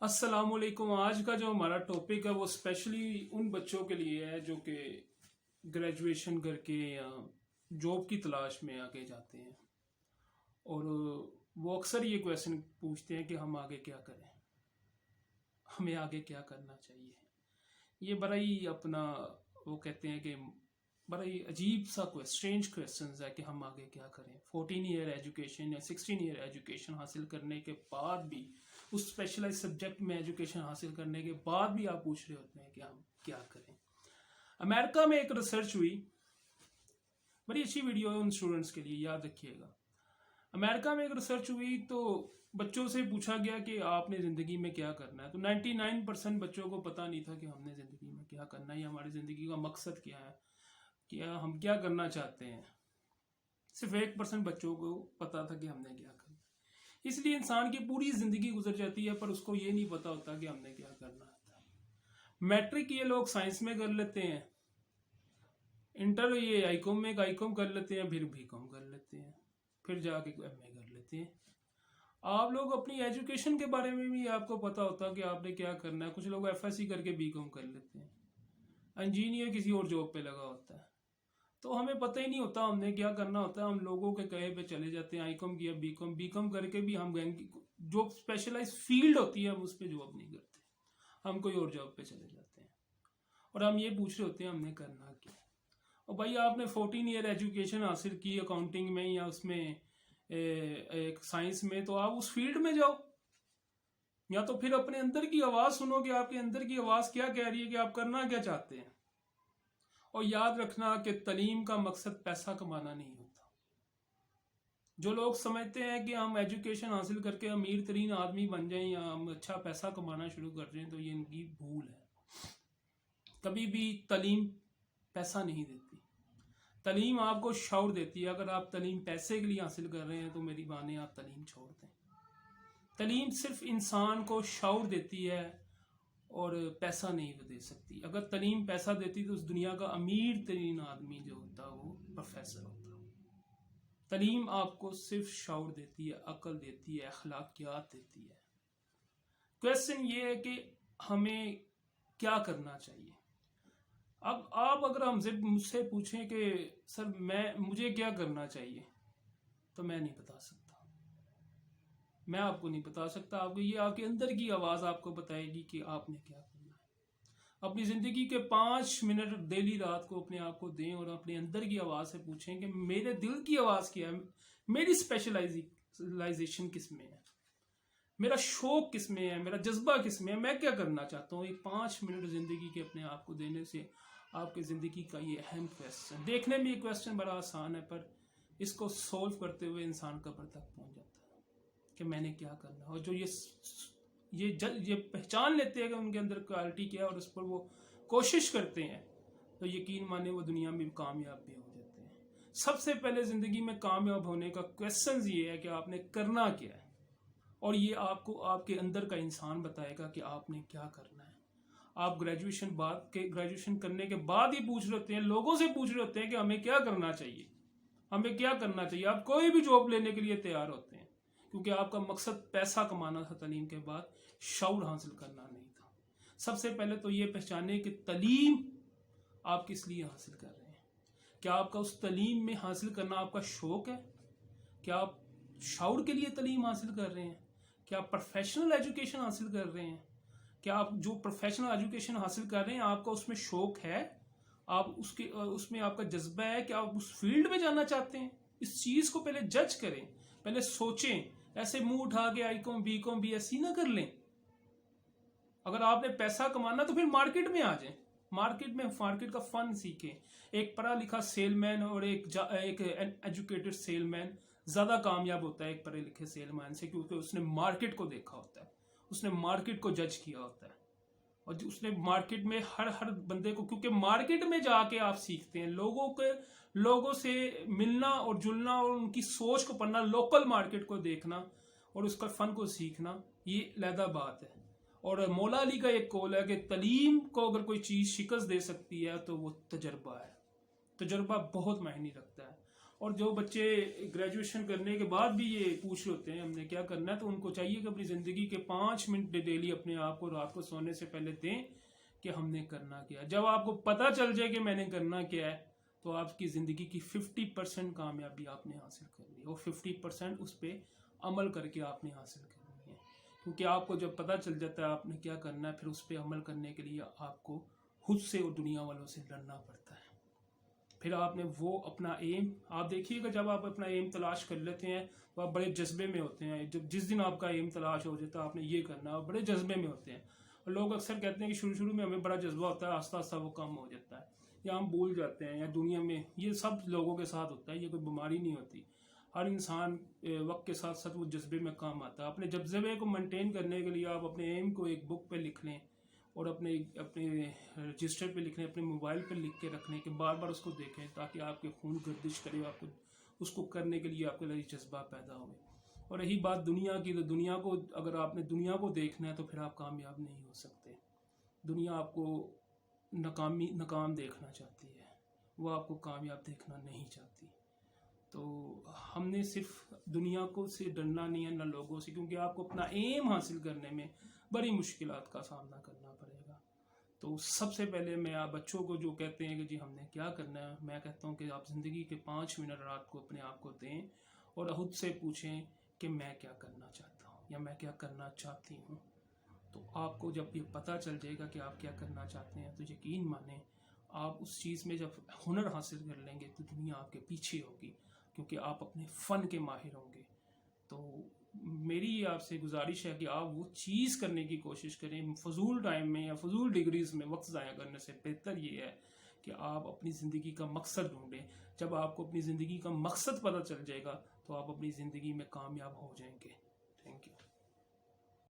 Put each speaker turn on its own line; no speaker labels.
अस्सलाम वालेकुम। आज का जो हमारा टॉपिक है वो स्पेशली उन बच्चों के लिए है जो कि ग्रेजुएशन करके या जॉब की तलाश में आगे जाते हैं और वो अक्सर ये क्वेश्चन पूछते हैं कि हम आगे क्या करें, हमें आगे क्या करना चाहिए। ये बड़ा ही अपना वो कहते हैं कि बड़ा ही अजीब सा स्ट्रेंज क्वेश्चन है कि हम आगे क्या करें। 14 ईयर एजुकेशन या 16 ईयर एजुकेशन हासिल करने के बाद भी, उस स्पेशलाइज सब्जेक्ट में एजुकेशन हासिल करने के बाद भी आप पूछ रहे होते हैं कि हम क्या करें। अमेरिका में एक रिसर्च हुई, बड़ी अच्छी वीडियो है उन स्टूडेंट्स के लिए, याद रखिएगा। अमेरिका में एक रिसर्च हुई तो बच्चों से पूछा गया कि आपने ज़िंदगी में क्या करना है। तो 99% बच्चों को पता नहीं था कि हमने ज़िंदगी में क्या करना है या हमारी ज़िंदगी का मकसद क्या है, क्या हम क्या करना चाहते हैं। सिर्फ 1% बच्चों को पता था कि हमने क्या करना है। इसलिए इंसान की पूरी ज़िंदगी गुजर जाती है पर उसको ये नहीं पता होता कि हमने क्या करना है। मैट्रिक ये लोग साइंस में कर लेते हैं, इंटर ये आईकॉम में आईकॉम कर लेते हैं, फिर बीकॉम कर लेते हैं, फिर जाके एमए कर लेते हैं। आप लोग अपनी एजुकेशन के बारे में भी आपको पता होता कि आपने क्या करना है। कुछ लोग एफएससी करके बीकॉम कर लेते हैं, इंजीनियर किसी और जॉब पे लगा होता है। तो हमें पता ही नहीं होता हमने क्या करना होता है। हम लोगों के कहे पे चले जाते हैं, आईकॉम किया, बीकॉम करके भी हम जो स्पेशलाइज फील्ड होती है हम उस पर जॉब नहीं करते, हम कोई और जॉब पे चले जाते हैं और हम ये पूछ रहे होते हैं हमने करना क्या। और भाई आपने 14 ईयर एजुकेशन हासिल की अकाउंटिंग में या उसमें एक साइंस में, तो आप उस फील्ड में जाओ, या तो फिर अपने अंदर की आवाज़ सुनो कि आपके अंदर की आवाज़ क्या कह रही है कि आप करना क्या चाहते हैं। और याद रखना कि तालीम का मकसद पैसा कमाना नहीं होता। जो लोग समझते हैं कि हम एजुकेशन हासिल करके अमीर तरीन आदमी बन जाएं या हम अच्छा पैसा कमाना शुरू कर दें, तो ये इनकी भूल है। कभी भी तालीम पैसा नहीं देती, तालीम आपको शौर देती है। अगर आप तालीम पैसे के लिए हासिल कर रहे हैं तो मेरी बाने आप तालीम छोड़ दें। तालीम सिर्फ इंसान को शौर देती है और पैसा नहीं दे सकती। अगर तालीम पैसा देती तो उस दुनिया का अमीर तरीन आदमी जो होता वो प्रोफेसर होता। तालीम आपको सिर्फ शौर देती है, अक्ल देती है, अखलाकियात देती है। क्वेश्चन ये है कि हमें क्या करना चाहिए। अब आप अगर हमसे मुझसे पूछें कि सर मुझे क्या करना चाहिए, तो मैं नहीं बता सकता, मैं आपको नहीं बता सकता। आपको ये आपके अंदर की आवाज़ आपको बताएगी कि आपने क्या करना है। अपनी ज़िंदगी के 5 मिनट डेली रात को अपने आप को दें और अपने अंदर की आवाज़ से पूछें कि मेरे दिल की आवाज़ क्या है, मेरी स्पेशलाइजेशन किस में है, मेरा शौक किस में है, मेरा जज्बा किस में है, मैं क्या करना चाहता हूँ। ये 5 मिनट ज़िंदगी के अपने आप को देने से आपकी ज़िंदगी का ये अहम क्वेश्चन, देखने में ये क्वेश्चन बड़ा आसान है पर इसको सोल्व करते हुए इंसान कब्र तक पहुँच जाता है कि मैंने क्या करना है। और जो ये पहचान लेते हैं कि उनके अंदर क्वालिटी क्या है और उस पर वो कोशिश करते हैं, तो यकीन माने वो दुनिया में कामयाब भी हो जाते हैं। सबसे पहले ज़िंदगी में कामयाब होने का क्वेश्चन ये है कि आपने करना क्या है, और ये आपको आपके अंदर का इंसान बताएगा कि आपने क्या करना है। आप ग्रेजुएशन करने के बाद ही पूछ रहे होते हैं, लोगों से पूछ रहे होते हैं कि हमें क्या करना चाहिए, हमें क्या करना चाहिए। आप कोई भी जॉब लेने के लिए तैयार होते हैं क्योंकि आपका मकसद पैसा कमाना था, तालीम के बाद शऊर हासिल करना नहीं था। सबसे पहले तो ये पहचाने कि तालीम आप किस लिए हासिल कर रहे हैं। क्या आपका उस तालीम में हासिल करना आपका शौक है? क्या आप शऊर के लिए तालीम हासिल कर रहे हैं? क्या आप प्रोफेशनल एजुकेशन हासिल कर रहे हैं? क्या आप जो प्रोफेशनल एजुकेशन हासिल कर रहे हैं आपका उसमें शौक है, आप उसमें आपका जज्बा है, क्या आप उस फील्ड में जाना चाहते हैं? इस चीज़ को पहले जज करें, पहले सोचें। ऐसे मुंह उठा के आईकॉम बीकॉम बीएससी ना कर लें। अगर आपने पैसा कमाना तो फिर मार्केट में आ जाएं, मार्केट का फन सीखें। एक पढ़ा लिखा सेलमैन और एक एजुकेटेड सेलमैन ज़्यादा कामयाब होता है एक पढ़े लिखे सेलमैन से, क्योंकि उसने मार्केट को देखा होता है, उसने मार्केट को जज किया होता है और उसने मार्केट में हर बंदे को, क्योंकि मार्केट में जाके आप सीखते हैं, लोगों से मिलना और जुलना और उनकी सोच को पढ़ना, लोकल मार्केट को देखना और उसका फन को सीखना, ये लहदा बात है। और मौला अली का एक कौल है कि तालीम को अगर कोई चीज़ शिकस्त दे सकती है तो वो तजर्बा है। तजर्बा बहुत मायने रखता है। اور جو بچے گریجویشن کرنے کے بعد بھی یہ پوچھ رہے ہوتے ہیں ہم نے کیا کرنا ہے، تو ان کو چاہیے کہ اپنی زندگی کے 5 منٹ ڈیلی اپنے آپ کو رات کو سونے سے پہلے دیں کہ ہم نے کرنا کیا ہے. جب آپ کو پتہ چل جائے کہ میں نے کرنا کیا ہے تو آپ کی زندگی کی 50% کامیابی آپ نے حاصل کرنی ہے، اور 50% اس پہ عمل کر کے آپ نے حاصل کرنی ہے. کیونکہ آپ کو جب پتہ چل جاتا ہے آپ نے کیا کرنا ہے، پھر اس پہ عمل کرنے کے لیے آپ کو خود سے اور دنیا والوں سے لڑنا پڑتا ہے. پھر آپ نے وہ اپنا ایم، آپ دیکھیے گا جب آپ اپنا ایم تلاش کر لیتے ہیں تو آپ بڑے جذبے میں ہوتے ہیں. جس دن آپ کا ایم تلاش ہو جاتا ہے آپ نے یہ کرنا، آپ بڑے جذبے میں ہوتے ہیں. اور لوگ اکثر کہتے ہیں کہ شروع میں ہمیں بڑا جذبہ ہوتا ہے، آہستہ آہستہ وہ کم ہو جاتا ہے، یا ہم بھول جاتے ہیں، یا دنیا میں یہ سب لوگوں کے ساتھ ہوتا ہے، یہ کوئی بیماری نہیں ہوتی. ہر انسان وقت کے ساتھ ساتھ وہ جذبے میں کام آتا ہے. اپنے جذبے کو مینٹین کرنے کے لیے آپ اپنے ایم کو ایک بک پہ لکھ لیں، اور اپنے رجسٹر پہ لکھ لیں، اپنے موبائل پہ لکھ کے رکھ لیں کہ بار بار اس کو دیکھیں تاکہ آپ کے خون گردش کرے، آپ کو اس کو کرنے کے لیے آپ کے لیے جذبہ پیدا ہو. اور رہی بات دنیا کی، تو دنیا کو اگر آپ نے دنیا کو دیکھنا ہے تو پھر آپ کامیاب نہیں ہو سکتے. دنیا آپ کو ناکام دیکھنا چاہتی ہے، وہ آپ کو کامیاب دیکھنا نہیں چاہتی. تو ہم نے صرف دنیا کو سے ڈرنا نہیں ہے، نہ لوگوں سے، کیونکہ آپ کو اپنا ایم حاصل کرنے میں بڑی مشکلات کا سامنا کرنا پڑے گا. تو سب سے پہلے میں آپ بچوں کو جو کہتے ہیں کہ جی ہم نے کیا کرنا ہے، میں کہتا ہوں کہ آپ زندگی کے 5 منٹ رات کو اپنے آپ کو دیں اور خود سے پوچھیں کہ میں کیا کرنا چاہتا ہوں یا میں کیا کرنا چاہتی ہوں. تو آپ کو جب یہ پتہ چل جائے گا کہ آپ کیا کرنا چاہتے ہیں تو یقین مانیں آپ اس چیز میں جب ہنر حاصل کر لیں گے تو دنیا آپ کے پیچھے ہوگی، کیونکہ آپ اپنے فن کے ماہر ہوں گے. تو میری یہ آپ سے گزارش ہے کہ آپ وہ چیز کرنے کی کوشش کریں. فضول ٹائم میں یا فضول ڈگریز میں وقت ضائع کرنے سے بہتر یہ ہے کہ آپ اپنی زندگی کا مقصد ڈھونڈیں. جب آپ کو اپنی زندگی کا مقصد پتہ چل جائے گا تو آپ اپنی زندگی میں کامیاب ہو جائیں گے. Thank you.